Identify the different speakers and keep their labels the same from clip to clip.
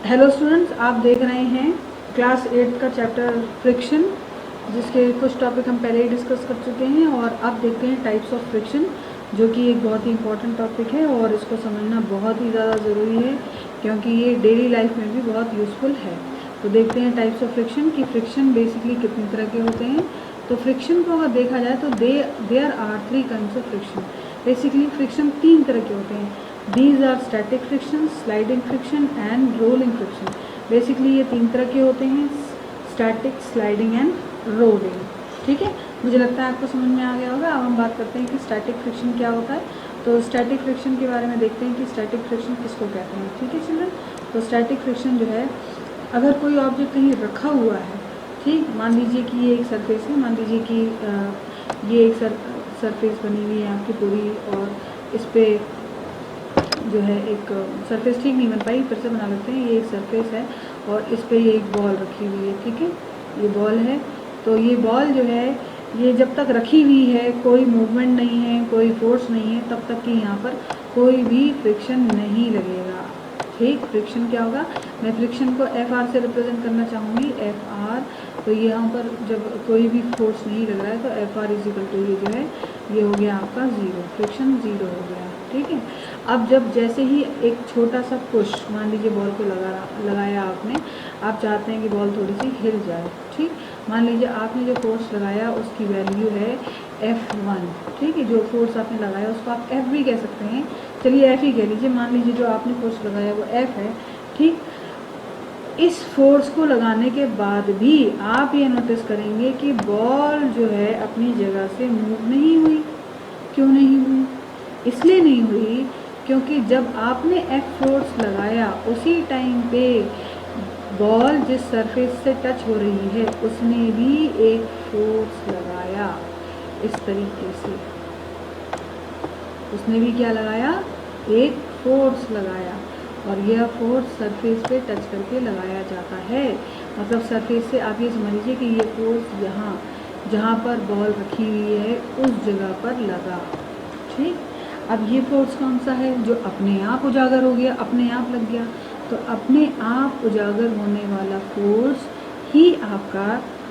Speaker 1: Hello students, आप देख रहे हैं क्लास 8 का चैप्टर फ्रिक्शन, जिसके कुछ टॉपिक हम पहले ही डिस्कस कर चुके हैं। और अब देखते हैं टाइप्स ऑफ फ्रिक्शन, जो कि एक बहुत ही इंपॉर्टेंट टॉपिक है और इसको समझना बहुत ही ज़्यादा ज़रूरी है, क्योंकि ये डेली लाइफ में भी बहुत यूज़फुल है। तो देखते हैं टाइप्स ऑफ फ्रिक्शन कि फ्रिक्शन बेसिकली कितनी तरह के होते हैं। तो फ्रिक्शन को अगर देखा जाए तो there are 3 kinds of friction. Basically friction 3 तरह के होते हैं। These are static friction, sliding friction and rolling friction. Basically ये 3 तरह के होते हैं, स्टैटिक, स्लाइडिंग एंड रोलिंग। ठीक है, मुझे लगता है आपको समझ में आ गया होगा। अब हम बात करते हैं कि स्टैटिक फ्रिक्शन क्या होता है। तो स्टैटिक फ्रिक्शन के बारे में देखते हैं कि स्टैटिक फ्रिक्शन किसको कहते हैं। ठीक है चिल्ड्रन, तो स्टैटिक फ्रिक्शन जो है, अगर कोई ऑब्जेक्ट कहीं रखा हुआ है, ठीक, मान लीजिए कि ये एक सरफेस है, मान लीजिए कि ये एक सरफेस बनी हुई है आपकी पूरी, और इस पर जो है एक सरफेस ठीक नहीं बन पाई, फिर से बना लेते हैं। ये एक सरफेस है और इस पे ये एक बॉल रखी हुई है। ठीक है, ये बॉल है। तो ये बॉल जो है, ये जब तक रखी हुई है, कोई मूवमेंट नहीं है, कोई फोर्स नहीं है, तब तक कि यहाँ पर कोई भी फ्रिक्शन नहीं लगेगा। ठीक, फ्रिक्शन क्या होगा, मैं फ्रिक्शन को एफ आर से रिप्रेजेंट करना चाहूँगी, एफ आर। तो यहाँ पर जब कोई भी फोर्स नहीं लग रहा है तो F R is equal to ये जो है, ये हो गया आपका ज़ीरो, फ्रिक्शन ज़ीरो हो गया। ठीक है, अब जब जैसे ही एक छोटा सा पुश, मान लीजिए बॉल को लगाया आपने, आप चाहते हैं कि बॉल थोड़ी सी हिल जाए। ठीक, मान लीजिए आपने जो फोर्स लगाया उसकी वैल्यू है F1। ठीक है, जो फोर्स आपने लगाया उसको आप F भी कह सकते हैं, चलिए F ही कह लीजिए। मान लीजिए जो आपने फोर्स लगाया वो F है। ठीक, इस फोर्स को लगाने के बाद भी आप ये नोटिस करेंगे कि बॉल जो है अपनी जगह से मूव नहीं हुई। क्यों नहीं हुई? इसलिए नहीं हुई क्योंकि जब आपने F फोर्स लगाया उसी टाइम पे बॉल जिस सरफेस से टच हो रही है उसने भी एक फोर्स लगाया। इस तरीके से उसने भी क्या लगाया, एक फोर्स लगाया, और यह फोर्स सरफेस पे टच करके लगाया जाता है। मतलब सरफेस से आप ये समझ लीजिए कि ये फोर्स यहाँ जहाँ पर बॉल रखी हुई है उस जगह पर लगा। ठीक, अब ये फोर्स कौन सा है, जो अपने आप उजागर हो गया, अपने आप लग गया। तो अपने आप उजागर होने वाला फोर्स ही आपका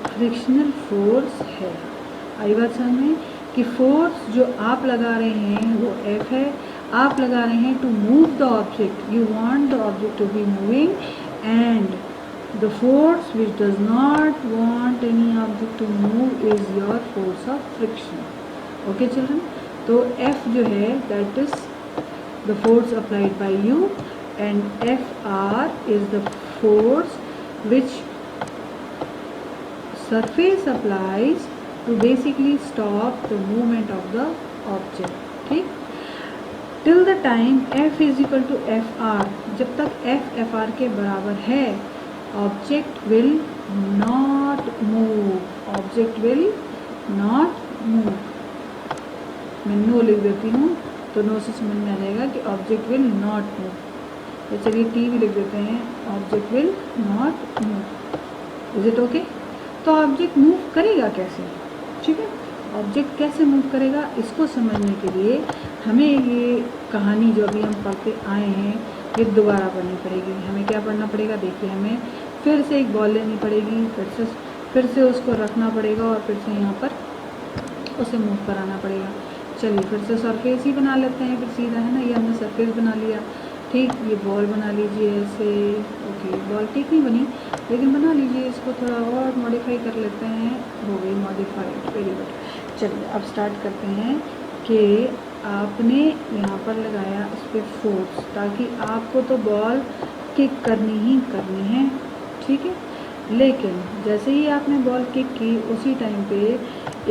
Speaker 1: फ्रिक्शनल फोर्स है। आई बात समझ में कि फोर्स जो आप लगा रहे हैं वो F है। आप लगा रहे हैं to move the object, you want the object to be moving, and the force which does not want any object to move is your force of friction. Okay children, तो F जो है that is the force applied by you, and FR is the force which surface applies to basically stop the movement of the object. ठीक, till the time F is equal to FR, जब तक F FR के बराबर है, object will not move, object will not move। मैं no लिख देती हूँ तो नो से समझ में आ जाएगा कि ऑब्जेक्ट विल नॉट मूव। तो चलिए टी भी लिख देते हैं, object will not move. Is it okay? तो ऑब्जेक्ट मूव करेगा कैसे? ठीक है, ऑब्जेक्ट कैसे मूव करेगा, इसको समझने के लिए हमें ये कहानी जो अभी हम पढ़ते आए हैं ये दोबारा पढ़नी पड़ेगी। हमें क्या पढ़ना पड़ेगा, देखिए हमें फिर से एक बॉल लेनी पड़ेगी, फिर से उसको रखना पड़ेगा और फिर से यहाँ पर उसे मूव कराना पड़ेगा। चलिए फिर से सरफेस ही बना लेते हैं, फिर सीधा है ना, ये हमने सरफेस बना लिया। ठीक, ये बॉल बना लीजिए ऐसे। ओके, बॉल ठीक नहीं बनी लेकिन बना लीजिए, इसको थोड़ा और मॉडिफाई कर लेते हैं, हो गई मॉडिफाइड, वेरी गुड। चलिए अब स्टार्ट करते हैं कि आपने यहाँ पर लगाया इस पर फोर्स, ताकि आपको तो बॉल किक करनी ही करनी है। ठीक है, लेकिन जैसे ही आपने बॉल किक की उसी टाइम पे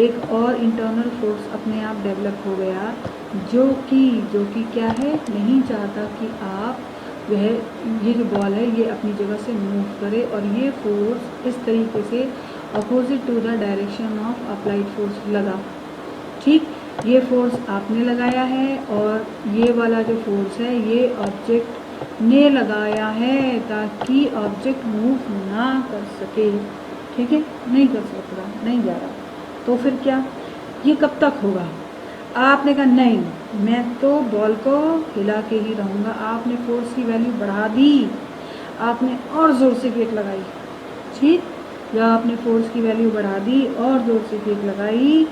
Speaker 1: एक और इंटरनल फोर्स अपने आप डेवलप हो गया, जो कि क्या है, नहीं चाहता कि आप जो है ये जो बॉल है ये अपनी जगह से मूव करे, और ये फोर्स इस तरीके से opposite to the direction of applied force लगा। ठीक, ये फोर्स आपने लगाया है और ये वाला जो फोर्स है ये ऑब्जेक्ट ने लगाया है, ताकि ऑब्जेक्ट मूव ना कर सके। ठीक है, नहीं कर सकता, नहीं जा रहा। तो फिर क्या, ये कब तक होगा? आपने कहा नहीं, मैं तो बॉल को हिला के ही रहूँगा। आपने फोर्स की वैल्यू बढ़ा दी, आपने और ज़ोर से किक लगाई, ठीक, या आपने फोर्स की वैल्यू बढ़ा दी और ज़ोर से किक लगाई,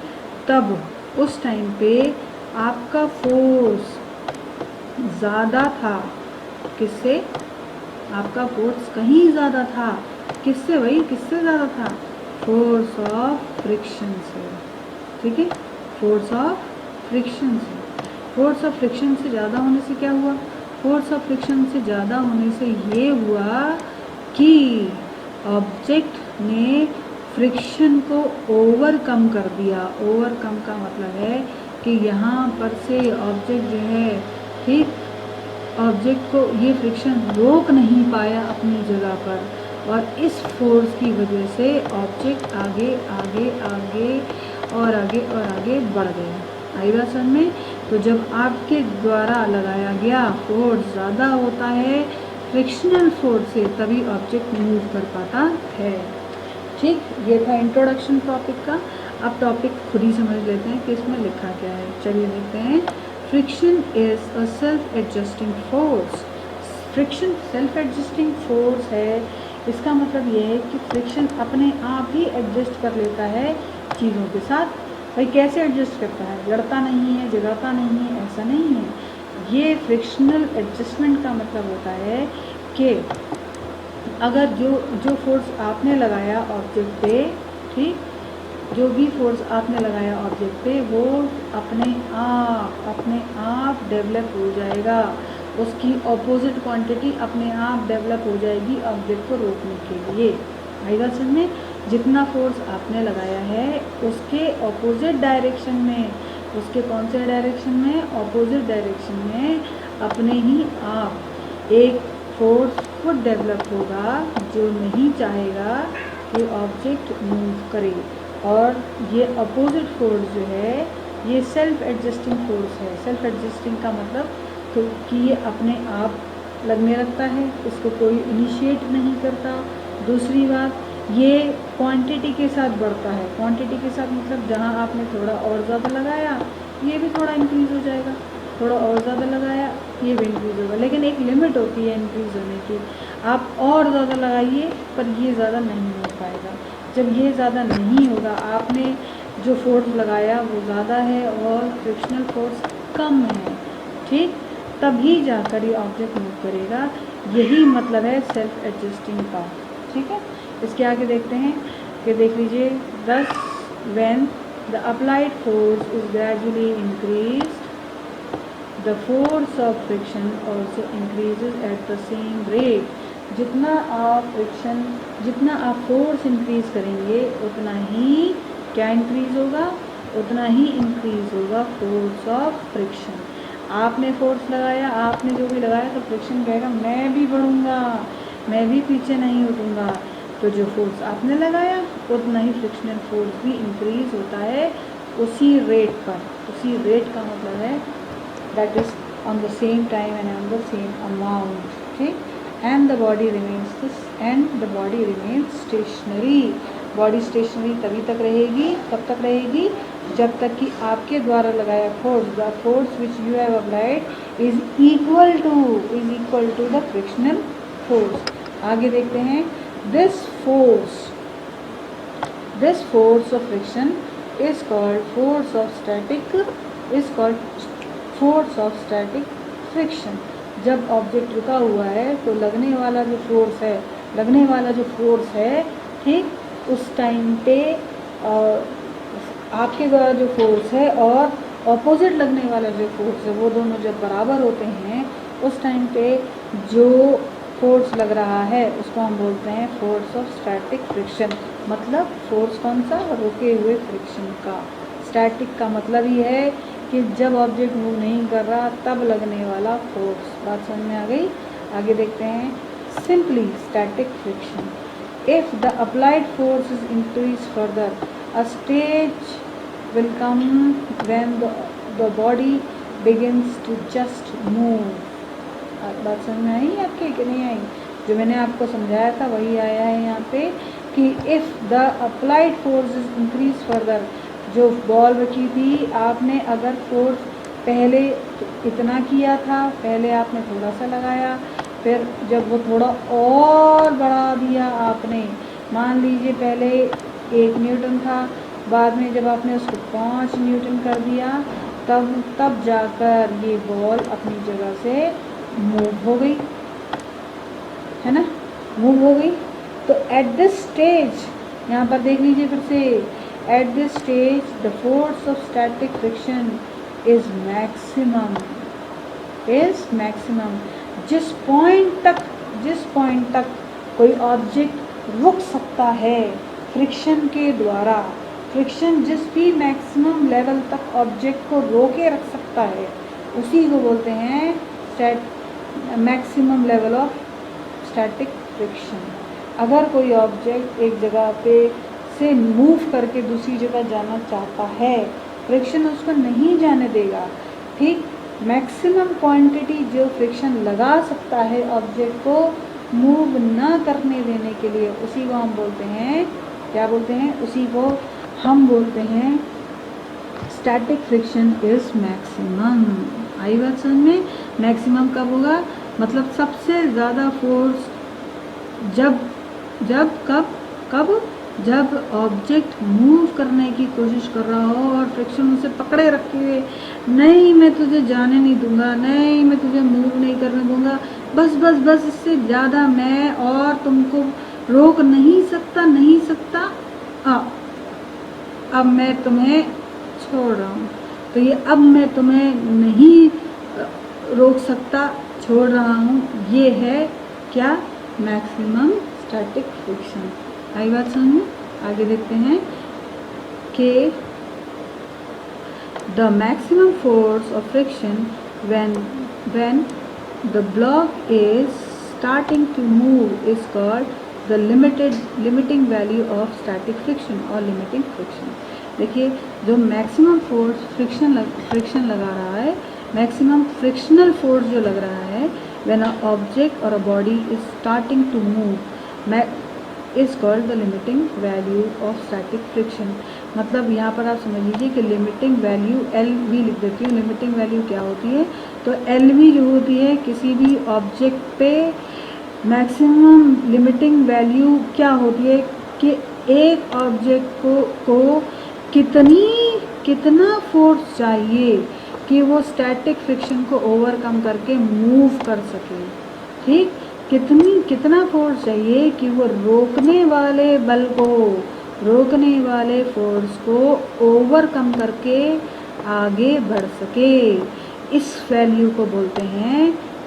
Speaker 1: तब उस टाइम पे आपका फोर्स ज़्यादा था। किससे? आपका फोर्स कहीं ज़्यादा था। किससे भाई? किससे ज़्यादा था? फोर्स ऑफ फ्रिक्शन से, ठीक है, फोर्स ऑफ फ्रिक्शन से। फोर्स ऑफ फ्रिक्शन से ज़्यादा होने से क्या हुआ? फोर्स ऑफ फ्रिक्शन से ज़्यादा होने से ये हुआ कि ऑब्जेक्ट ने फ्रिक्शन को ओवरकम कर दिया। ओवरकम का मतलब है कि यहाँ पर से ऑब्जेक्ट जो है, ठीक, ऑब्जेक्ट को ये फ्रिक्शन रोक नहीं पाया अपनी जगह पर, और इस फोर्स की वजह से ऑब्जेक्ट आगे आगे आगे और आगे और आगे बढ़ गया। आई बात समझ में? तो जब आपके द्वारा लगाया गया फोर्स ज़्यादा होता है फ्रिक्शनल फोर्स से, तभी ऑब्जेक्ट मूव कर पाता है। ठीक, ये था इंट्रोडक्शन टॉपिक का। अब टॉपिक खुद ही समझ लेते हैं कि इसमें लिखा क्या है। चलिए देखते हैं। Friction is a self adjusting force. Friction self adjusting force है। इसका मतलब ये है कि फ्रिक्शन अपने आप ही एडजस्ट कर लेता है चीज़ों के साथ। भाई कैसे एडजस्ट करता है? लड़ता नहीं है, जगाता नहीं है, ऐसा नहीं है। ये फ्रिक्शनल एडजस्टमेंट का मतलब होता है कि अगर जो फोर्स आपने लगाया ऑब्जेक्ट पे, ठीक, जो भी फोर्स आपने लगाया ऑब्जेक्ट पे, वो अपने आप डेवलप हो जाएगा। उसकी ऑपोजिट क्वांटिटी अपने आप डेवलप हो जाएगी ऑब्जेक्ट को रोकने के लिए। आई बात समझ में? जितना फोर्स आपने लगाया है उसके ऑपोजिट डायरेक्शन में, उसके कौन से डायरेक्शन में? ऑपोजिट डायरेक्शन में अपने ही आप एक फोर्स खुद डेवलप होगा जो नहीं चाहेगा कि ऑब्जेक्ट मूव करे। और ये अपोजिट फोर्स जो है ये सेल्फ एडजस्टिंग फोर्स है। सेल्फ एडजस्टिंग का मतलब तो कि ये अपने आप लगने लगता है, इसको कोई इनिशिएट नहीं करता। दूसरी बात, ये क्वांटिटी के साथ बढ़ता है। क्वांटिटी के साथ मतलब जहाँ आपने थोड़ा और ज़्यादा लगाया ये भी थोड़ा इंक्रीज़ हो जाएगा, थोड़ा और ज़्यादा लगाया ये भी इंक्रीज़ होगा, लेकिन एक लिमिट होती है इंक्रीज़ होने की। आप और ज़्यादा लगाइए पर ये ज़्यादा नहीं हो पाएगा। जब ये ज़्यादा नहीं होगा, आपने जो फोर्स लगाया वो ज़्यादा है और फ्रिक्शनल फोर्स कम है, ठीक, तभी जाकर ये ऑब्जेक्ट मूव करेगा। यही मतलब है सेल्फ एडजस्टिंग का। ठीक है, इसके आगे देखते हैं कि देख लीजिए, thus when the applied force is gradually increased, the force of friction also increases at the same rate। जितना आप फोर्स इंक्रीज करेंगे उतना ही क्या इंक्रीज होगा? उतना ही इंक्रीज होगा फोर्स ऑफ फ्रिक्शन। आपने फोर्स लगाया, आपने जो भी लगाया, तो फ्रिक्शन कहेगा मैं भी बढ़ूँगा, मैं भी पीछे नहीं हटूँगा। तो जो फोर्स आपने लगाया उतना ही फ्रिक्शनल फोर्स भी इंक्रीज होता है उसी रेट पर। उसी रेट का मतलब है that is on the same time and on the same amount. ठीक, and the body remains stationary. Body stationary तभी तक रहेगी, कब तक रहेगी? जब तक कि आपके द्वारा लगाया force, the force which you have applied is equal to the frictional force. आगे देखते हैं। This force of friction is called force of static friction. जब ऑब्जेक्ट रुका हुआ है तो लगने वाला जो फोर्स है, ठीक, उस टाइम पे आपके द्वारा जो फोर्स है और ऑपोजिट लगने वाला जो फोर्स है, वो दोनों जब बराबर होते हैं उस टाइम पे जो फोर्स लग रहा है उसको हम बोलते हैं फोर्स ऑफ स्टैटिक फ्रिक्शन। मतलब फोर्स कौन सा? रुके हुए फ्रिक्शन का। स्टैटिक का मतलब ही है कि जब ऑब्जेक्ट मूव नहीं कर रहा तब लगने वाला फोर्स। बात समझ में आ गई? आगे देखते हैं। Simply static friction, if the applied force is increase further, a stage will come when the body begins to just move। बात समझ में आई आपके कि नहीं आई? जो मैंने आपको समझाया था वही आया है यहाँ पे कि if the applied force is increase further, जो बॉल रखी थी आपने अगर फोर्स पहले इतना किया था, पहले आपने थोड़ा सा लगाया, फिर जब वो थोड़ा और बढ़ा दिया आपने, मान लीजिए पहले 1 न्यूटन था, बाद में जब आपने उसको 5 न्यूटन कर दिया, तब जाकर ये बॉल अपनी जगह से मूव हो गई, है ना, मूव हो गई। तो एट दिस स्टेज, यहाँ पर देख लीजिए फिर से, at this stage the force of static friction is maximum. जिस पॉइंट तक कोई ऑब्जेक्ट रुक सकता है फ्रिक्शन के द्वारा, फ्रिक्शन जिस भी मैक्सिमम लेवल तक ऑब्जेक्ट को रोके रख सकता है, उसी को बोलते हैं maximum level of static friction. अगर कोई ऑब्जेक्ट एक जगह पे से मूव करके दूसरी जगह जाना चाहता है, फ्रिक्शन उसको नहीं जाने देगा, ठीक। मैक्सिमम क्वांटिटी जो फ्रिक्शन लगा सकता है ऑब्जेक्ट को मूव ना करने देने के लिए, उसी को हम बोलते हैं, क्या बोलते हैं, उसी को हम बोलते हैं स्टैटिक फ्रिक्शन इज मैक्सिमम। आई बात समझ में? मैक्सिमम कब होगा, मतलब सबसे ज़्यादा फोर्स जब ऑब्जेक्ट मूव करने की कोशिश कर रहा हो और फ्रिक्शन उसे पकड़े रखे हुए, नहीं मैं तुझे जाने नहीं दूंगा, नहीं मैं तुझे मूव नहीं करने दूंगा, बस इससे ज़्यादा मैं और तुमको रोक नहीं सकता, अब मैं तुम्हें छोड़ रहा हूँ। तो ये अब मैं तुम्हें नहीं रोक सकता, छोड़ रहा हूँ, ये है क्या, मैक्सिमम स्टैटिक फ्रिक्शन। आई बात समझ में? आगे देखते हैं कि the maximum force of friction when the block is starting to move is called the limiting value of static friction और लिमिटिंग फ्रिक्शन। देखिए, जो मैक्सिमम फोर्स फ्रिक्शन लगा रहा है, मैक्सिमम फ्रिक्शनल फोर्स जो लग रहा है when an object or a body is starting to move is called the limiting value of static friction। मतलब यहाँ पर आप समझ लीजिए कि लिमिटिंग वैल्यू LV लिख देती हूँ। लिमिटिंग वैल्यू क्या होती है, तो LV जो होती है किसी भी ऑब्जेक्ट पे मैक्सिमम लिमिटिंग वैल्यू क्या होती है कि एक ऑब्जेक्ट को कितना फोर्स चाहिए कि वो स्टैटिक फ्रिक्शन को ओवरकम करके मूव कर सके, ठीक। कितना फोर्स चाहिए कि वो रोकने वाले फोर्स को ओवरकम करके आगे बढ़ सके। इस वैल्यू को बोलते हैं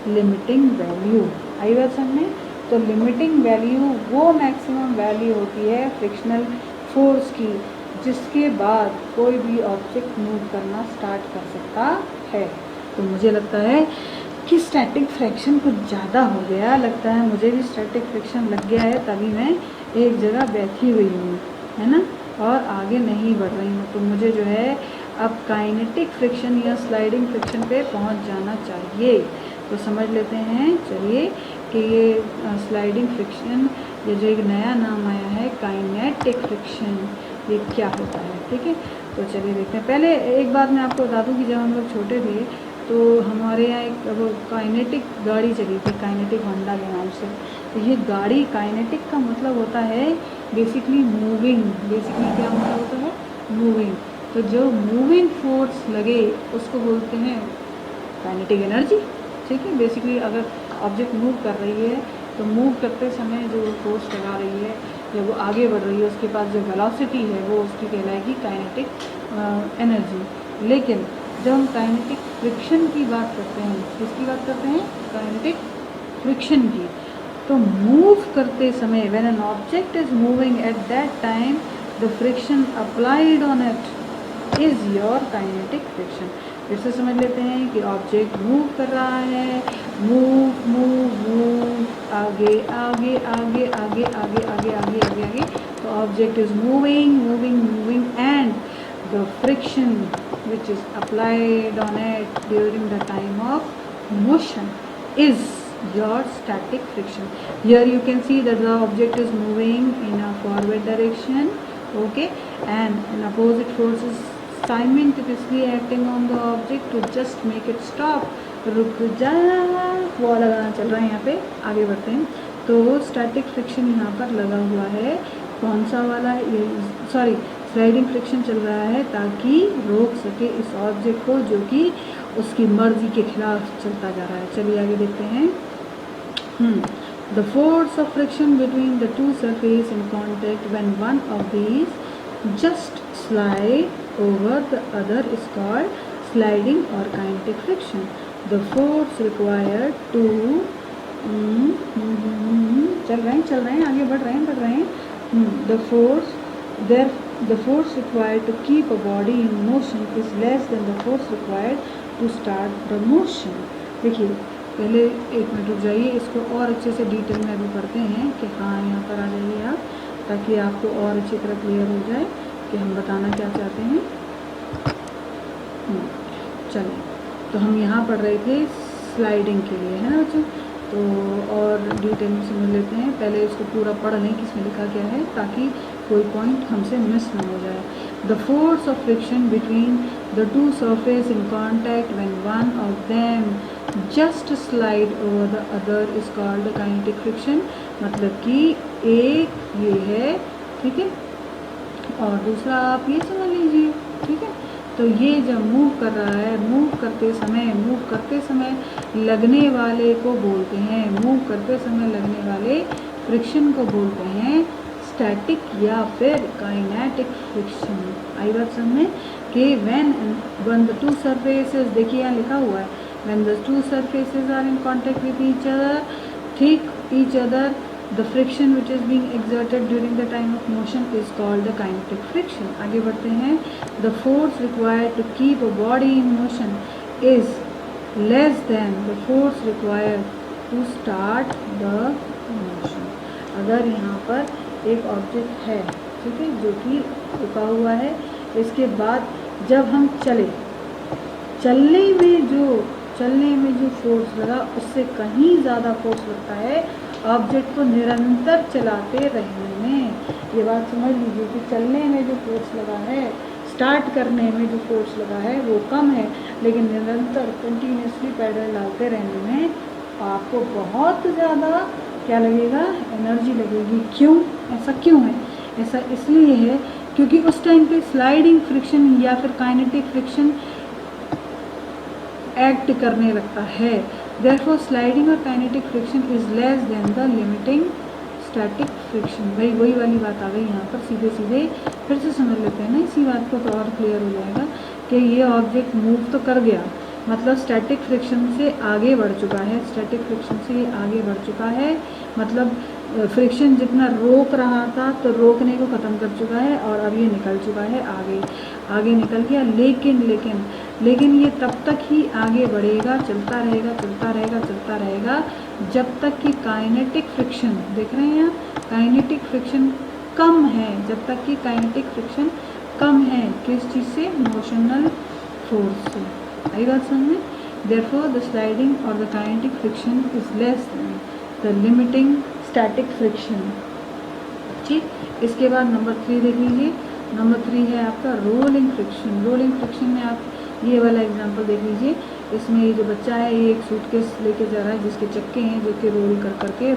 Speaker 1: लिमिटिंग वैल्यू। आई बात समझ में? तो लिमिटिंग वैल्यू वो मैक्सिमम वैल्यू होती है फ्रिक्शनल फोर्स की, जिसके बाद कोई भी ऑब्जेक्ट मूव करना स्टार्ट कर सकता है। तो मुझे लगता है कि स्टैटिक फ्रिक्शन कुछ ज़्यादा हो गया, लगता है मुझे भी स्टैटिक फ्रिक्शन लग गया है, तभी मैं एक जगह बैठी हुई हूँ, है ना, और आगे नहीं बढ़ रही हूँ। तो मुझे जो है अब काइनेटिक फ्रिक्शन या स्लाइडिंग फ्रिक्शन पे पहुँच जाना चाहिए। तो समझ लेते हैं, चलिए, कि ये स्लाइडिंग फ्रिक्शन, ये जो एक नया नाम आया है काइनेटिक फ्रिक्शन, ये क्या होता है, ठीक है। तो चलिए देखते हैं। पहले एक बात मैं आपको बता दूं कि जब हम लोग छोटे थे तो हमारे यहाँ एक वो काइनेटिक गाड़ी चली थी, काइनेटिक होंडा के नाम से। तो ये गाड़ी, काइनेटिक का मतलब होता है बेसिकली मूविंग। बेसिकली क्या मतलब होता है, मूविंग। तो जो मूविंग फोर्स लगे उसको बोलते हैं काइनेटिक एनर्जी, ठीक है। बेसिकली अगर ऑब्जेक्ट मूव कर रही है तो मूव करते समय जो फोर्स लगा रही है या वो आगे बढ़ रही है, उसके पास जो वेलोसिटी है वो उसकी कहलाएगी काइनेटिक एनर्जी। लेकिन जब हम काइनेटिक फ्रिक्शन की बात करते हैं, किसकी बात करते हैं, काइनेटिक फ्रिक्शन की, तो मूव करते समय when an object is moving at that time the friction applied on it is your kinetic friction. फिर से समझ लेते हैं कि ऑब्जेक्ट मूव कर रहा है, मूव आगे आगे आगे आगे आगे आगे आगे आगे आगे, तो object is moving and the friction which is applied on it during the time of motion is your static friction. Here you can see that the object is moving in a forward direction, okay, and an opposite force is simultaneously acting on the object to just make it stop, रुक जा, वो लगाना चल रहा है यहाँ पे, आगे बढ़ते हैं। तो स्टैटिक फ्रिक्शन यहाँ पर लगा हुआ है, कौन सा वाला है ये, सॉरी स्लाइडिंग फ्रिक्शन चल रहा है ताकि रोक सके इस ऑब्जेक्ट को जो कि उसकी मर्जी के खिलाफ चलता जा रहा है। चलिए आगे देखते हैं। The force of friction between the two surface in contact when one of these just slide over the other is called sliding और kinetic friction. The force required to चल रहे हैं आगे बढ़ रहे हैं। The force required to keep a body in motion is less than the force required to start the motion। देखिए पहले एक मिनट रुक जाइए, इसको और अच्छे से डिटेल में अभी पढ़ते हैं कि हाँ यहाँ पर आ जाइए आप, ताकि आपको और अच्छी तरह क्लियर हो जाए कि हम बताना क्या चाहते हैं। चलिए, तो हम यहाँ पढ़ रहे थे स्लाइडिंग के लिए, है ना बच्चों। तो और डिटेल में समझ लेते हैं, पहले इसको पूरा पढ़ लें किसमें लिखा गया है ताकि कोई पॉइंट हमसे मिस ना हो जाए। The force of friction between the two surface in contact when one of them just slide over the other is called kinetic friction. मतलब कि एक ये है, ठीक है, और दूसरा आप ये समझ लीजिए, ठीक है। तो ये जब मूव कर रहा है, मूव करते समय लगने वाले को बोलते हैं, मूव करते समय लगने वाले फ्रिक्शन को बोलते हैं स्टैटिक या फिर काइनेटिक फ्रिक्शन। आई बात समझ में कि when the two surfaces, देखिए यहाँ लिखा हुआ है when the two surfaces are in contact with each other the friction which is being exerted during the time of motion is called the kinetic friction। आगे बढ़ते हैं। The force required to keep a body in motion is less than the force required to start the motion। अगर यहाँ पर एक object है, ठीक है, जो कि रुका हुआ है, इसके बाद जब हम चलने में जो फोर्स लगा उससे कहीं ज़्यादा फोर्स लगता है ऑब्जेक्ट को निरंतर चलाते रहने में। ये बात समझ लीजिए कि चलने में जो फोर्स लगा है, स्टार्ट करने में जो फोर्स लगा है वो कम है, लेकिन निरंतर कंटिन्यूसली पैडल डालते रहने में आपको बहुत ज़्यादा क्या लगेगा, एनर्जी लगेगी। क्यों? ऐसा क्यों है? ऐसा इसलिए है क्योंकि उस टाइम पे स्लाइडिंग फ्रिक्शन या फिर काइनेटिक फ्रिक्शन एक्ट करने लगता है। Therefore स्लाइडिंग और kinetic friction is less than the limiting static friction. भाई वही वाली बात आ गई यहाँ पर, सीधे फिर से समझ लेते हैं ना इसी बात को, तो और क्लियर हो जाएगा कि ये ऑब्जेक्ट मूव तो कर गया, मतलब स्टैटिक फ्रिक्शन से आगे बढ़ चुका है, स्टैटिक फ्रिक्शन से आगे बढ़ चुका है, मतलब फ्रिक्शन जितना रोक रहा था तो रोकने को ख़त्म कर चुका है और अब ये निकल चुका है आगे निकल गया। लेकिन ये तब तक ही आगे बढ़ेगा, चलता रहेगा जब तक कि काइनेटिक फ्रिक्शन, देख रहे हैं आप, काइनेटिक फ्रिक्शन कम है, जब तक कि काइनेटिक फ्रिक्शन कम है किस चीज़ से, मोशनल फोर्स से। आई बात समझ में। देयरफॉर द स्लाइडिंग और the kinetic friction is less than the limiting static friction. ठीक, इसके बाद नंबर 3 देख लीजिए। नंबर 3 है आपका रोलिंग फ्रिक्शन। रोलिंग फ्रिक्शन में आप ये वाला एग्जांपल देख लीजिए। इसमें ये जो बच्चा है ये एक सूटकेस लेके जा रहा है जिसके चक्के हैं जो कि रोल कर करके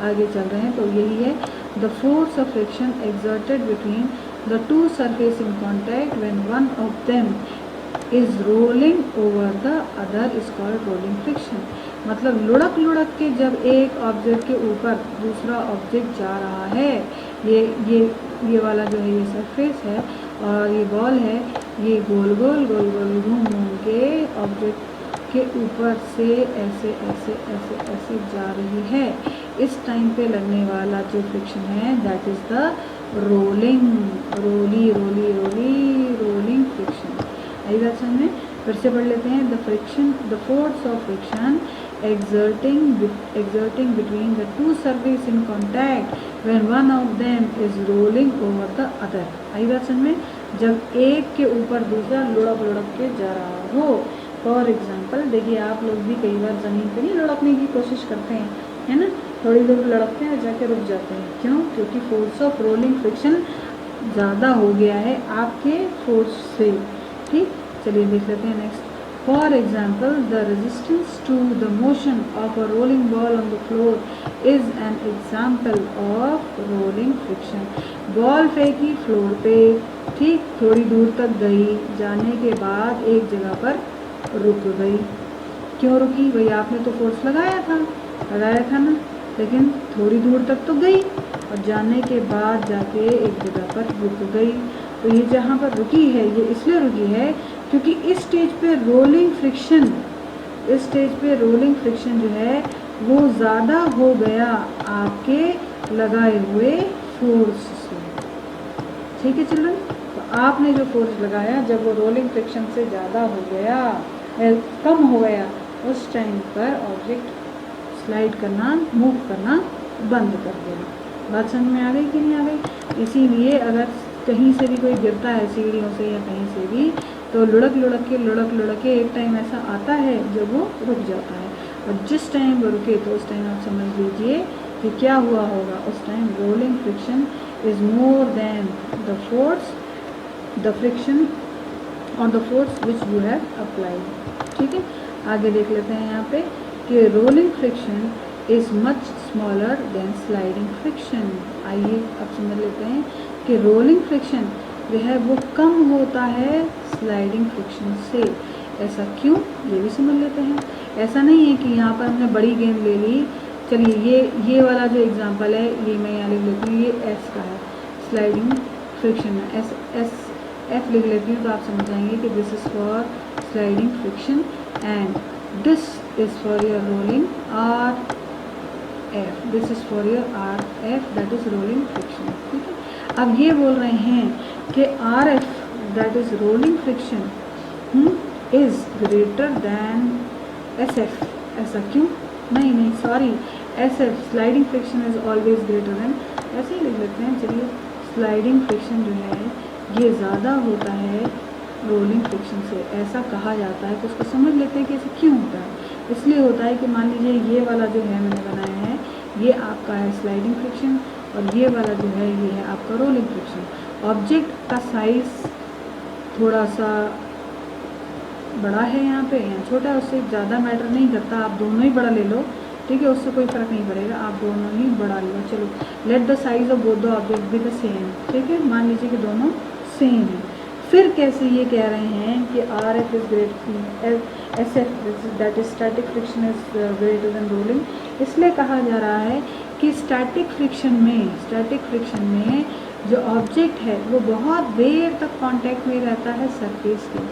Speaker 1: आगे चल रहे हैं। तो यही है the force of friction exerted between the two surface in contact when one of them is rolling over the other is called rolling friction. मतलब लुढ़क के जब एक ऑब्जेक्ट के ऊपर दूसरा ऑब्जेक्ट जा रहा है, ये वाला जो है ये सरफेस है और ये बॉल है, ये गोल गोल घूम के ऑब्जेक्ट के ऊपर से ऐसे जा रही है। इस टाइम पे लगने वाला जो फ्रिक्शन है that is the rolling friction. आई बात समझ में। फिर से पढ़ लेते हैं। The force of friction exerting between the two surfaces in contact when one of them is rolling over the other। आई बात समझ में। जब एक के ऊपर दूसरा लुढ़क के जा रहा हो। फॉर एग्जाम्पल देखिए, आप लोग भी कई बार ज़मीन पे नहीं लुढ़कने की कोशिश करते हैं, है ना, थोड़ी देर लुढ़कते हैं और जाके रुक जाते हैं। क्यों? क्योंकि फोर्स ऑफ रोलिंग फ्रिक्शन ज़्यादा हो गया है आपके फोर्स से। ठीक, चलिए देख लेते हैं next. For example, the resistance to the motion of a rolling ball on the floor is an example of rolling friction. Ball फेंकी फ्लोर पे, ठीक, थोड़ी दूर तक गई, जाने के बाद एक जगह पर रुक गई। क्यों रुकी? भाई आपने तो फोर्स लगाया था ना, लेकिन थोड़ी दूर तक तो गई और जाने के बाद जाके एक जगह पर रुक गई। तो ये जहाँ पर रुकी है ये इसलिए रुकी है क्योंकि इस स्टेज पे रोलिंग फ्रिक्शन जो है वो ज़्यादा हो गया आपके लगाए हुए फोर्स से। ठीक है चिल्ड्रन, तो आपने जो फोर्स लगाया जब वो रोलिंग फ्रिक्शन से ज़्यादा हो गया, कम हो गया, उस टाइम पर ऑब्जेक्ट स्लाइड करना, मूव करना बंद कर देना। बात समझ में आ गई कि नहीं आ गई? इसीलिए अगर कहीं से भी कोई गिरता है सीढ़ियों से या कहीं से भी, तो लुढ़क के एक टाइम ऐसा आता है जब वो रुक जाता है, और जिस टाइम वो रुके तो उस टाइम आप समझ लीजिए कि क्या हुआ होगा। उस time rolling friction is more than the friction और the force which you have applied. ठीक है, आगे देख लेते हैं यहाँ पे कि rolling friction is much smaller than sliding friction. आइए अब समझ लेते हैं कि रोलिंग फ्रिक्शन जो है वो कम होता है स्लाइडिंग फ्रिक्शन से। ऐसा क्यों, ये भी समझ लेते हैं। ऐसा नहीं है कि यहाँ पर हमने बड़ी गेंद ले ली। चलिए ये वाला जो एग्जांपल है ये मैं यहाँ लिख लेती हूँ, ये एस का है, स्लाइडिंग फ्रिक्शन है, एफ लिख लेती हूँ तो आप समझ जाएंगे कि this is for sliding friction and this is for your rolling R F, this is for your R F, that is rolling friction. ठीक है, अब ये बोल रहे हैं कि R F that is rolling friction is greater than S F. ऐसा क्यों? नहीं sorry, S F sliding friction is always greater than, ऐसे ही लिख लेते हैं। चलिए, स्लाइडिंग फ्रिक्शन जो है ये ज़्यादा होता है रोलिंग फ्रिक्शन से, ऐसा कहा जाता है। तो उसको समझ लेते हैं कि ऐसे क्यों होता है। इसलिए होता है कि मान लीजिए ये वाला जो है मैंने बनाया है ये आपका है स्लाइडिंग फ्रिक्शन और ये वाला जो है ये है आपका रोलिंग फ्रिक्शन। ऑब्जेक्ट का साइज़ थोड़ा सा बड़ा है यहाँ पे, यहाँ छोटा है, उससे ज़्यादा मैटर नहीं करता। आप दोनों ही बड़ा ले लो, ठीक है, उससे कोई फ़र्क नहीं पड़ेगा, आप दोनों ही बड़ा ले लो। चलो, let the size of both the object be the same. ठीक है, मान लीजिए कि दोनों सेम है। फिर कैसे ये कह रहे हैं कि R F is greater, S F that is static friction is greater than rolling. इसलिए कहा जा रहा है कि स्टैटिक फ्रिक्शन में जो ऑब्जेक्ट है वो बहुत देर तक कांटेक्ट में रहता है सरफेस के,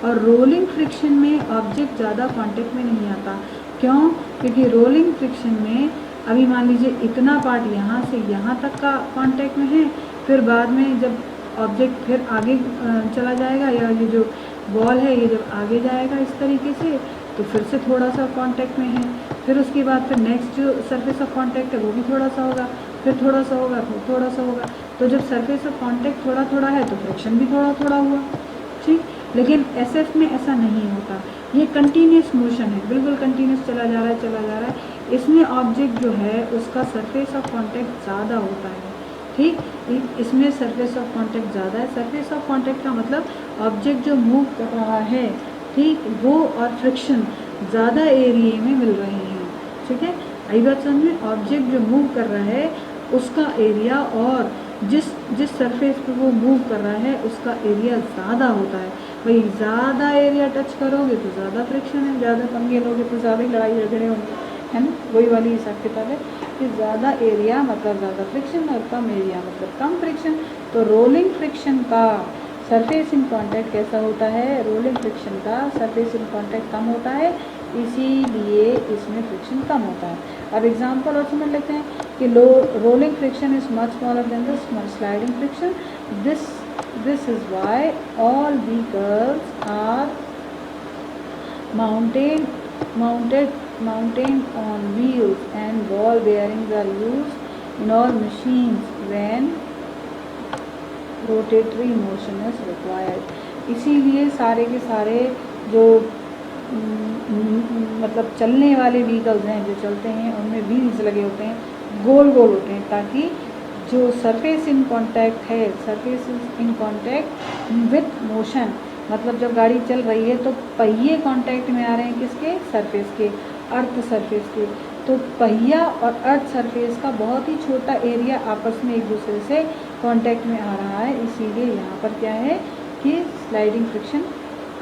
Speaker 1: और रोलिंग फ्रिक्शन में ऑब्जेक्ट ज़्यादा कांटेक्ट में नहीं आता। क्यों? क्योंकि रोलिंग फ्रिक्शन में अभी मान लीजिए इतना पार्ट यहाँ से यहाँ तक का कांटेक्ट में है, फिर बाद में जब ऑब्जेक्ट फिर आगे चला जाएगा, या ये जो बॉल है ये जब आगे जाएगा इस तरीके से, तो फिर से थोड़ा सा कांटेक्ट में है, फिर उसके बाद फिर नेक्स्ट जो सरफेस ऑफ कांटेक्ट है वो भी थोड़ा सा होगा, फिर थोड़ा सा होगा, फिर थोड़ा सा होगा। तो जब सरफेस ऑफ कांटेक्ट थोड़ा थोड़ा है तो फ्रिक्शन भी थोड़ा थोड़ा हुआ। ठीक, लेकिन एसएफ में ऐसा नहीं होता, ये कंटिन्यूस मोशन है, बिल्कुल कंटिन्यूस चला जा रहा है। इसमें ऑब्जेक्ट जो है उसका सरफेस ऑफ कांटेक्ट ज़्यादा होता है। ठीक, इसमें सरफेस ऑफ कांटेक्ट ज़्यादा है। सरफेस ऑफ कांटेक्ट का मतलब ऑब्जेक्ट जो मूव कर रहा है, ठीक, वो और फ्रिक्शन ज़्यादा एरिया में मिल रहे हैं। ठीक है, आई बात समझ में? ऑब्जेक्ट जो मूव कर रहा है उसका एरिया और जिस सरफेस पे वो मूव कर रहा है उसका एरिया ज़्यादा होता है। भाई ज़्यादा एरिया टच करोगे तो ज़्यादा फ्रिक्शन है, ज़्यादा पंगे लोगे तो ज़्यादा ही लड़ाई झगड़े होंगे, है ना? वही वाली हिसाब किताब है कि ज़्यादा एरिया मतलब ज़्यादा फ्रिक्शन और कम एरिया मतलब कम फ्रिक्शन। तो रोलिंग फ्रिक्शन का सरफेस इन कांटेक्ट कैसा होता है? रोलिंग फ्रिक्शन का सरफेस इन कांटेक्ट कम होता है, इसीलिए इसमें फ्रिक्शन कम होता है। अब एग्जांपल और समझ लेते हैं कि rolling friction is much smaller than the sliding friction. This is why all vehicles are mounted on wheels and ball bearings are used in all machines when rotatory motion is required। इसीलिए सारे के सारे जो मतलब चलने वाले vehicles हैं जो चलते हैं उनमें व्हील्स लगे होते हैं, गोल गोल होते हैं, ताकि जो सरफेस इन कांटेक्ट है, surface in contact with motion, मतलब जब गाड़ी चल रही है तो पहिए कांटेक्ट में आ रहे हैं किसके, सरफेस के, अर्थ सरफेस के। तो पहिया और अर्थ सरफेस का बहुत ही छोटा एरिया आपस में एक दूसरे से कांटेक्ट में आ रहा है, इसीलिए यहाँ पर क्या है कि स्लाइडिंग फ्रिक्शन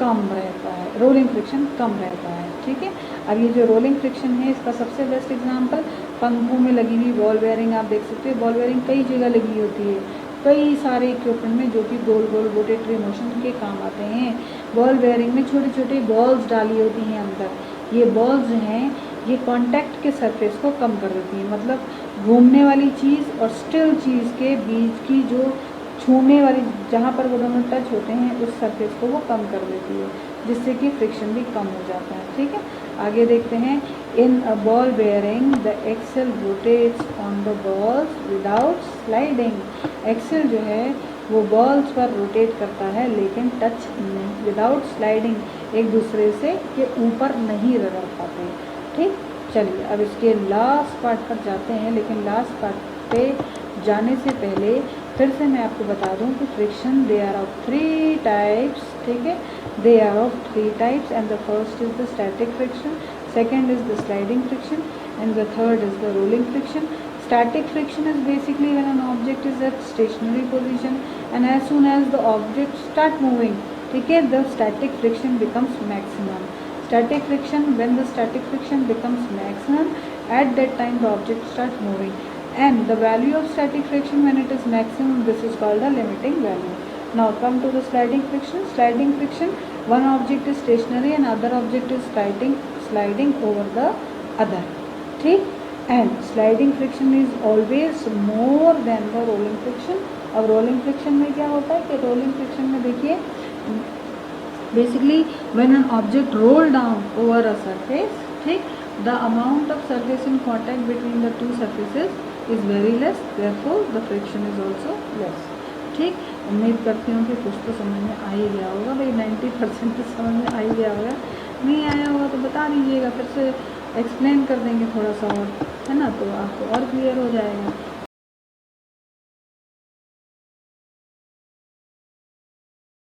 Speaker 1: कम रहता है, रोलिंग फ्रिक्शन कम रहता है। ठीक है, अब ये जो रोलिंग फ्रिक्शन है इसका सबसे बेस्ट एग्जांपल पंखों में लगी हुई बॉल बेयरिंग आप देख सकते हो। बॉल बेयरिंग कई जगह लगी होती है, कई सारे इक्विपमेंट में जो कि गोल गोल रोटेटरी मोशन के काम आते हैं। बॉल बेयरिंग में छोटी छोटी बॉल्स डाली होती हैं अंदर। ये बॉल्स हैं, ये कांटेक्ट के सरफेस को कम कर देती है, मतलब घूमने वाली चीज़ और स्टिल चीज़ के बीच की जो छूने वाली, जहाँ पर वो दोनों टच होते हैं उस सरफेस को वो कम कर देती है, जिससे कि फ्रिक्शन भी कम हो जाता है। ठीक है, आगे देखते हैं। In a ball bearing the axle rotates on the balls without sliding. Axle जो है वो बॉल्स पर रोटेट करता है लेकिन टच नहीं, विदाउट स्लाइडिंग, एक दूसरे से के ऊपर नहीं रगड़ पाते। ठीक, चलिए अब इसके लास्ट पार्ट पर जाते हैं, लेकिन लास्ट पार्ट पे जाने से पहले फिर से मैं आपको बता दूं कि friction they are of 3 types. ठीक है, they are of 3 types and the first is the static friction, second is the sliding friction and the third is the rolling friction. Static friction is basically when an object is at stationary position and as soon as the object start moving, ठीक है, the static friction becomes maximum. Static friction, when the static friction becomes maximum, at that time the object starts moving, and the value of static friction when it is maximum, this is called the limiting value. Now come to the sliding friction. Sliding friction, one object is stationary and other object is sliding over the other. ठीक, and sliding friction is always more than the rolling friction. अब rolling friction में क्या होता है कि rolling friction में देखिए basically when an object roll down over a surface, ठीक, the amount of surface in contact between the two surfaces is very less, therefore the friction is also less. ठीक, उम्मीद करती हूँ कि कुछ तो समझ में आ ही गया होगा भाई, 90% तो समझ में आ ही गया होगा। नहीं आया होगा तो बता दीजिएगा, फिर से एक्सप्लेन कर देंगे थोड़ा सा और, है ना, तो आपको और क्लियर हो जाएगा।